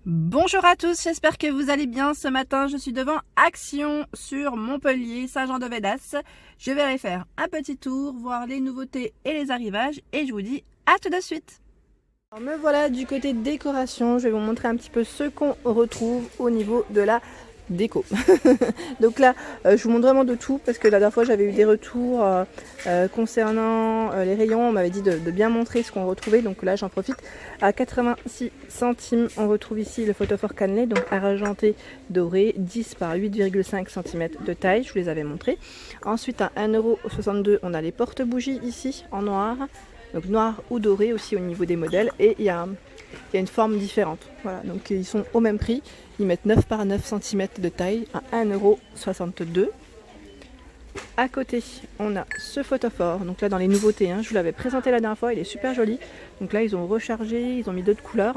Bonjour à tous, j'espère que vous allez bien. Ce matin, je suis devant Action sur Montpellier, Saint-Jean-de-Védas. Je vais aller faire un petit tour, voir les nouveautés et les arrivages et je vous dis à tout de suite. Alors me voilà du côté décoration, je vais vous montrer un petit peu ce qu'on retrouve au niveau de la déco. Donc là, je vous montre vraiment de tout parce que la dernière fois j'avais eu des retours concernant les rayons. On m'avait dit de bien montrer ce qu'on retrouvait, donc là j'en profite. À 86 centimes, on retrouve ici le photophore cannelé, donc argenté doré, 10 par 8,5 cm de taille, je vous les avais montrés. Ensuite à 1,62 €, on a les porte-bougies ici en noir, donc noir ou doré aussi au niveau des modèles, et il y a une forme différente. Voilà, donc ils sont au même prix. Ils mettent 9 par 9 cm de taille à 1,62 €. À côté, on a ce photophore. Donc là, dans les nouveautés, je vous l'avais présenté la dernière fois, il est super joli. Donc là, ils ont rechargé, ils ont mis d'autres couleurs.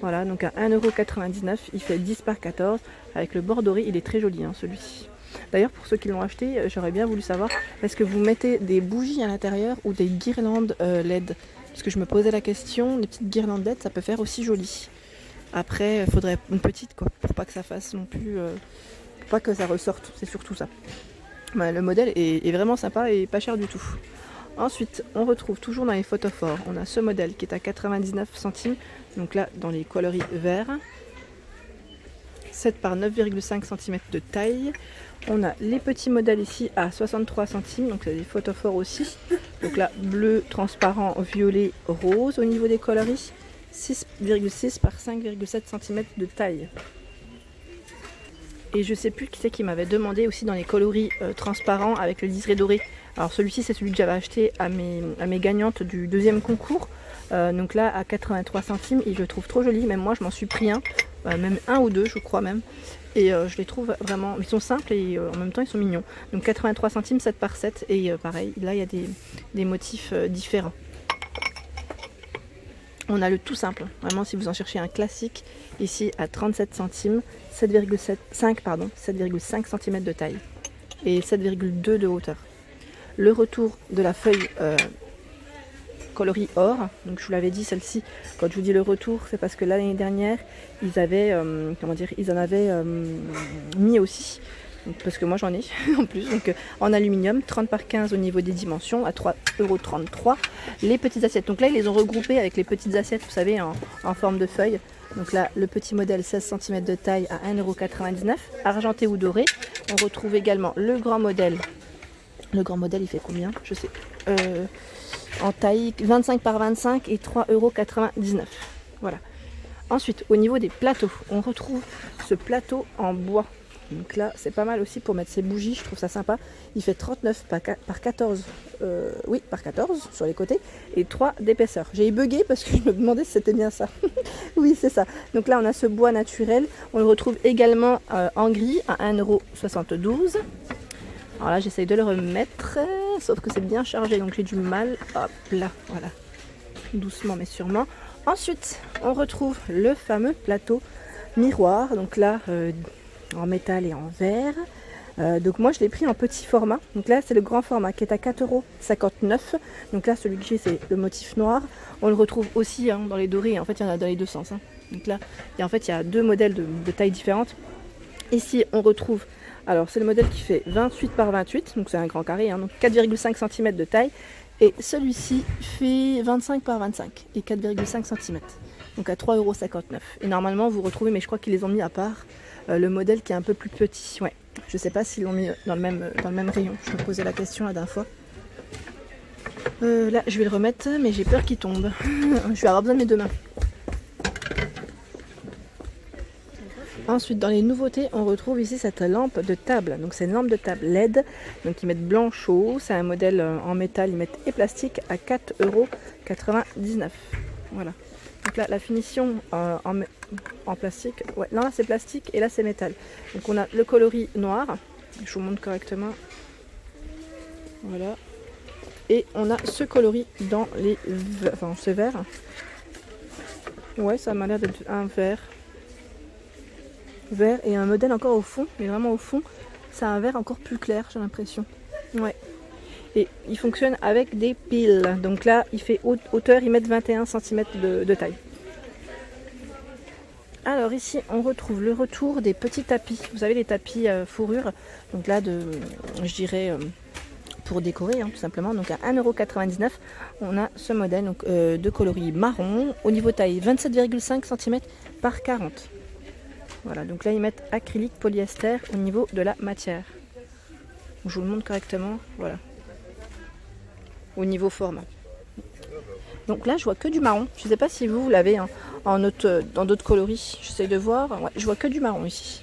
Voilà, donc à 1,99 €, il fait 10 par 14 avec le bord doré. Il est très joli, celui-ci. D'ailleurs, pour ceux qui l'ont acheté, j'aurais bien voulu savoir, est-ce que vous mettez des bougies à l'intérieur ou des guirlandes LED? Parce que je me posais la question, les petites guirlandes LED, ça peut faire aussi joli. Après, il faudrait une petite, quoi, pour pas que ça fasse non plus, pour pas que ça ressorte, c'est surtout ça. Le modèle est vraiment sympa et pas cher du tout. Ensuite, on retrouve toujours dans les photophores, on a ce modèle qui est à 99 centimes, donc là dans les coloris verts, 7 par 9,5 cm de taille. On a les petits modèles ici à 63 centimes, donc c'est des photophores aussi. Donc là, bleu, transparent, violet, rose au niveau des coloris. 6,6 par 5,7 cm de taille. Et je sais plus qui c'est qui m'avait demandé aussi dans les coloris transparents avec le liseré doré. Alors celui-ci c'est celui que j'avais acheté à mes gagnantes du deuxième concours. Donc là à 83 centimes et je le trouve trop joli, même moi je m'en suis pris un, même un ou deux je crois même. Et je les trouve vraiment, ils sont simples et en même temps ils sont mignons. Donc 83 centimes 7 par 7 et pareil, là il y a des motifs différents. On a le tout simple, vraiment si vous en cherchez un classique, ici à 37 centimes, 7,5 cm de taille et 7,2 de hauteur. Le retour de la feuille coloris or, donc je vous l'avais dit, celle-ci, quand je vous dis le retour, c'est parce que l'année dernière, ils avaient, ils en avaient mis aussi. Donc, parce que moi j'en ai en plus, donc en aluminium, 30 par 15 au niveau des dimensions, à 3,33 €. Les petites assiettes, donc là ils les ont regroupées avec les petites assiettes, vous savez, en forme de feuille. Donc là, le petit modèle 16 cm de taille à 1,99 €, argenté ou doré. On retrouve également le grand modèle. Le grand modèle, il fait combien? Je sais. En taille 25 par 25 et 3,99 €. Voilà. Ensuite, au niveau des plateaux, on retrouve ce plateau en bois. Donc là, c'est pas mal aussi pour mettre ses bougies, je trouve ça sympa. Il fait 39 par 14, par 14 sur les côtés et 3 d'épaisseur. J'ai bugué parce que je me demandais si c'était bien ça. Oui, c'est ça. Donc là, on a ce bois naturel. On le retrouve également en gris à 1,72 €. Alors là, j'essaye de le remettre, sauf que c'est bien chargé, donc j'ai du mal. Hop là, voilà. Doucement mais sûrement. Ensuite, on retrouve le fameux plateau miroir. Donc là, en métal et en verre. Donc moi je l'ai pris en petit format. Donc là c'est le grand format qui est à 4,59 €. Donc là celui que j'ai c'est le motif noir. On le retrouve aussi dans les dorés. En fait il y en a dans les deux sens. Donc là il y a deux modèles de tailles différentes. Ici on retrouve, alors c'est le modèle qui fait 28 par 28. Donc c'est un grand carré, donc 4,5 cm de taille. Et celui-ci fait 25 par 25 et 4,5 cm. Donc à 3,59 €. Et normalement vous retrouvez, mais je crois qu'ils les ont mis à part, le modèle qui est un peu plus petit. Ouais, je sais pas s'ils l'ont mis dans le même rayon. Je me posais la question la dernière fois. Là, je vais le remettre, mais j'ai peur qu'il tombe. Je vais avoir besoin de mes deux mains. Ensuite, dans les nouveautés, on retrouve ici cette lampe de table. Donc c'est une lampe de table LED. Donc ils mettent blanc chaud. C'est un modèle en métal, ils mettent et plastique à 4,99 €. Voilà. Donc là, la finition en plastique, ouais, non là c'est plastique et là c'est métal. Donc on a le coloris noir, je vous montre correctement, voilà. Et on a ce coloris dans les, ce vert. Ouais, ça m'a l'air d'être un vert et un modèle encore au fond, mais vraiment au fond, c'est un vert encore plus clair, j'ai l'impression. Ouais. Et il fonctionne avec des piles. Donc là, il fait hauteur, ils mettent 21 cm de taille. Alors ici, on retrouve le retour des petits tapis. Vous savez, les tapis fourrure. Donc là, je dirais pour décorer, hein, tout simplement. Donc à 1,99 €, on a ce modèle donc, de coloris marron. Au niveau taille, 27,5 cm par 40. Voilà, donc là, ils mettent acrylique polyester au niveau de la matière. Je vous le montre correctement. Voilà. Au niveau format. Donc là, je vois que du marron. Je ne sais pas si vous l'avez dans d'autres coloris. J'essaie de voir. Ouais, je vois que du marron ici.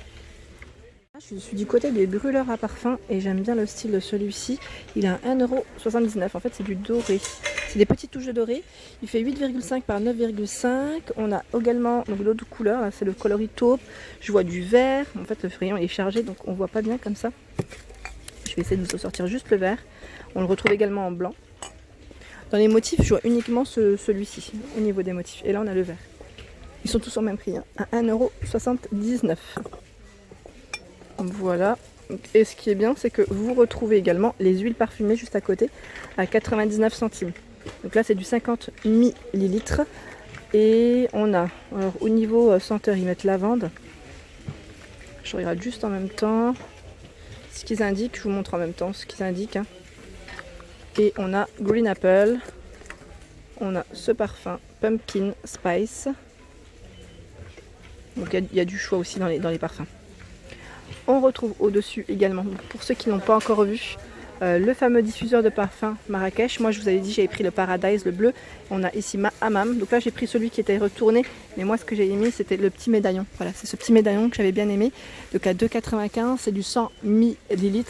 Je suis du côté des brûleurs à parfum et j'aime bien le style de celui-ci. Il est à 1,79 €. En fait, c'est du doré. C'est des petites touches de doré. Il fait 8,5 par 9,5. On a également l'autre couleur. C'est le coloris taupe. Je vois du vert. En fait, le rayon est chargé, donc on ne voit pas bien comme ça. Je vais essayer de vous sortir juste le vert. On le retrouve également en blanc. Dans les motifs, je vois uniquement celui-ci, au niveau des motifs. Et là, on a le vert. Ils sont tous au même prix, hein, à 1,79 €. Voilà. Et ce qui est bien, c'est que vous retrouvez également les huiles parfumées juste à côté, à 99 centimes. Donc là, c'est du 50 ml. Et on a, alors au niveau senteur, ils mettent lavande. Je regarde juste en même temps ce qu'ils indiquent. Je vous montre en même temps ce qu'ils indiquent. Hein. Et on a Green Apple, on a ce parfum Pumpkin Spice. Donc il y a du choix aussi dans les parfums. On retrouve au-dessus également, pour ceux qui n'ont pas encore vu, le fameux diffuseur de parfum Marrakech. Moi je vous avais dit, j'avais pris le Paradise, le bleu. On a ici ma Hammam. Donc là j'ai pris celui qui était retourné. Mais moi ce que j'ai aimé, c'était le petit médaillon. Voilà, c'est ce petit médaillon que j'avais bien aimé. Donc à 2,95 €, c'est du 100 ml.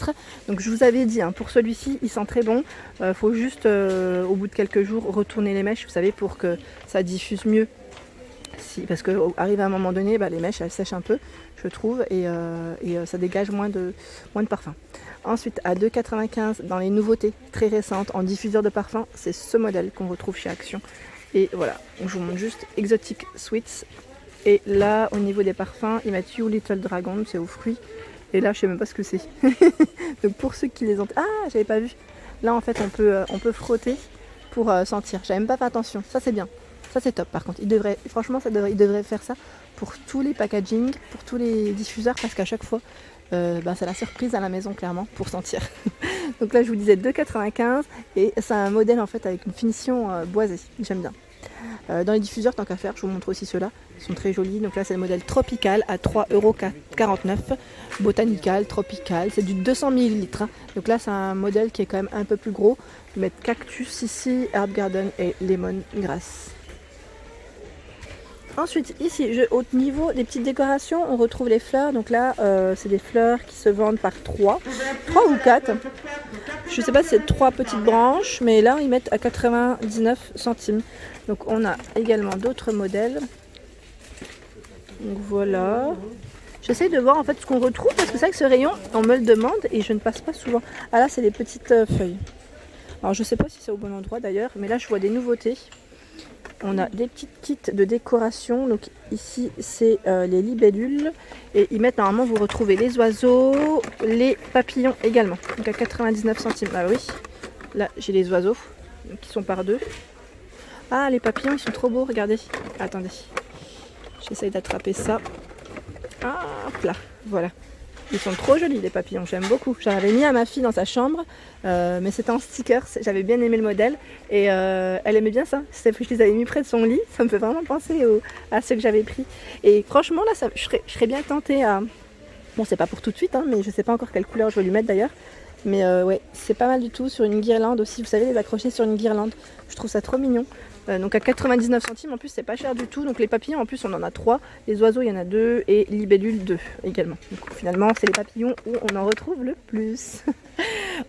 Donc je vous avais dit, hein, pour celui-ci, il sent très bon. Faut juste, au bout de quelques jours, retourner les mèches, vous savez, pour que ça diffuse mieux. Parce qu'arrive à un moment donné, les mèches elles sèchent un peu, je trouve, et ça dégage moins de parfum. Ensuite, à 2,95 € dans les nouveautés très récentes en diffuseur de parfum, c'est ce modèle qu'on retrouve chez Action. Et voilà, je vous montre juste Exotic Sweets. Et là, au niveau des parfums, ils mettent You Little Dragon, c'est aux fruits. Et là, je sais même pas ce que c'est. Donc pour ceux qui les ont... Ah, j'avais pas vu. Là, en fait, on peut frotter pour sentir. J'avais même pas fait attention. Ça, c'est bien. Ça, c'est top. Par contre, il devrait faire ça pour tous les packaging, pour tous les diffuseurs, parce qu'à chaque fois, c'est la surprise à la maison, clairement, pour sentir. Donc là, je vous disais 2,95 € et c'est un modèle en fait avec une finition boisée. J'aime bien. Dans les diffuseurs, tant qu'à faire, je vous montre aussi ceux-là. Ils sont très jolis. Donc là, c'est le modèle Tropical à 3,49 €. Botanical, Tropical. C'est du 200 ml. Hein. Donc là, c'est un modèle qui est quand même un peu plus gros. Ils mettent Cactus ici, Herb Garden et Lemon Grass. Ensuite, ici, au niveau des petites décorations, on retrouve les fleurs. Donc là, c'est des fleurs qui se vendent par 3 ou 4. Je ne sais pas si c'est 3 petites branches, mais là, ils mettent à 99 centimes. Donc on a également d'autres modèles. Donc voilà. J'essaie de voir en fait ce qu'on retrouve, parce que c'est vrai que ce rayon, on me le demande et je ne passe pas souvent. Ah là, c'est les petites feuilles. Alors je ne sais pas si c'est au bon endroit d'ailleurs, mais là, je vois des nouveautés. On a des petites kits de décoration. Donc ici, c'est les libellules. Et ils mettent, normalement, vous retrouvez les oiseaux, les papillons également. Donc à 99 centimes. Ah oui, là, j'ai les oiseaux qui sont par 2. Ah, les papillons, ils sont trop beaux, regardez. Attendez, j'essaye d'attraper ça. Ah, hop là, voilà. Ils sont trop jolis, les papillons, j'aime beaucoup. J'en avais mis à ma fille dans sa chambre, mais c'était en sticker. J'avais bien aimé le modèle et elle aimait bien ça. Je les avais mis près de son lit, ça me fait vraiment penser à ceux que j'avais pris. Et franchement, là, je serais bien tentée à... Bon, c'est pas pour tout de suite, hein, mais je sais pas encore quelle couleur je vais lui mettre d'ailleurs. Mais ouais, c'est pas mal du tout sur une guirlande aussi. Vous savez, les accrocher sur une guirlande. Je trouve ça trop mignon. Donc à 99 centimes, en plus c'est pas cher du tout. Donc les papillons, en plus on en a 3. Les oiseaux, il y en a 2. Et libellules 2 également. Donc finalement, c'est les papillons où on en retrouve le plus.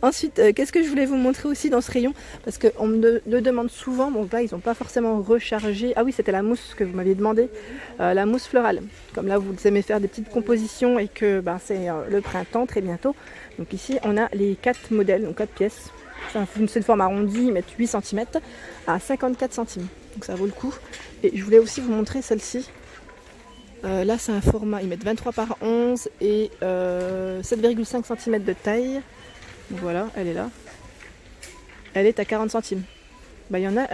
Ensuite, qu'est-ce que je voulais vous montrer aussi dans ce rayon? Parce qu'on me le demande souvent. Bon là, ils n'ont pas forcément rechargé. Ah oui, c'était la mousse que vous m'aviez demandé. La mousse florale. Comme là, vous aimez faire des petites compositions et que c'est le printemps très bientôt. Donc ici, on a les 4 modèles, donc 4 pièces. C'est une forme arrondie, ils mettent 8 cm à 54 centimes. Donc ça vaut le coup. Et je voulais aussi vous montrer celle-ci. Là, c'est un format, ils mettent 23 par 11 et 7,5 cm de taille. Donc voilà, elle est là. Elle est à 40 centimes. Il y en a,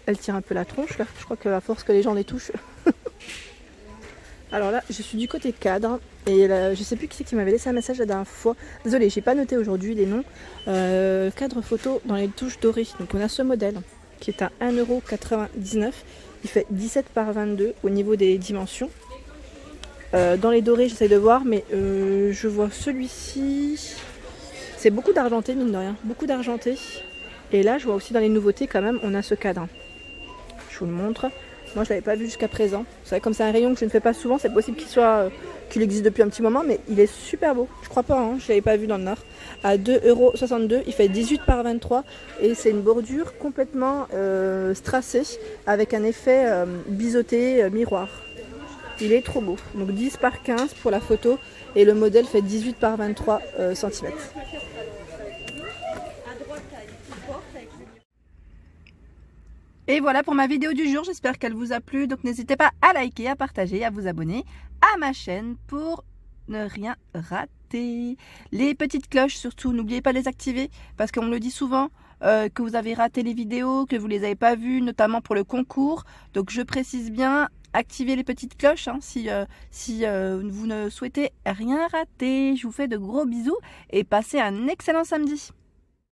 elle tire un peu la tronche là. Je crois qu'à force que les gens les touchent, Alors là, je suis du côté cadre et là, je sais plus qui c'est qui m'avait laissé un message la dernière fois. Désolée, j'ai pas noté aujourd'hui les noms. Cadre photo dans les touches dorées. Donc on a ce modèle qui est à 1,99 €. Il fait 17 par 22 au niveau des dimensions. Dans les dorés, j'essaie de voir, mais je vois celui-ci. C'est beaucoup d'argenté, mine de rien. Beaucoup d'argenté. Et là, je vois aussi dans les nouveautés, quand même, on a ce cadre. Je vous le montre. Moi, je l'avais pas vu jusqu'à présent. Vous savez, comme c'est un rayon que je ne fais pas souvent, c'est possible qu'il existe depuis un petit moment, mais il est super beau. Je crois pas, hein, je l'avais pas vu dans le Nord. À 2,62 €, il fait 18 par 23 et c'est une bordure complètement strassée avec un effet biseauté miroir. Il est trop beau. Donc 10 par 15 pour la photo et le modèle fait 18 par 23 cm. Et voilà pour ma vidéo du jour, j'espère qu'elle vous a plu. Donc n'hésitez pas à liker, à partager, à vous abonner à ma chaîne pour ne rien rater. Les petites cloches surtout, n'oubliez pas de les activer parce qu'on me le dit souvent que vous avez raté les vidéos, que vous les avez pas vues, notamment pour le concours. Donc je précise bien, activez les petites cloches hein, si vous ne souhaitez rien rater. Je vous fais de gros bisous et passez un excellent samedi.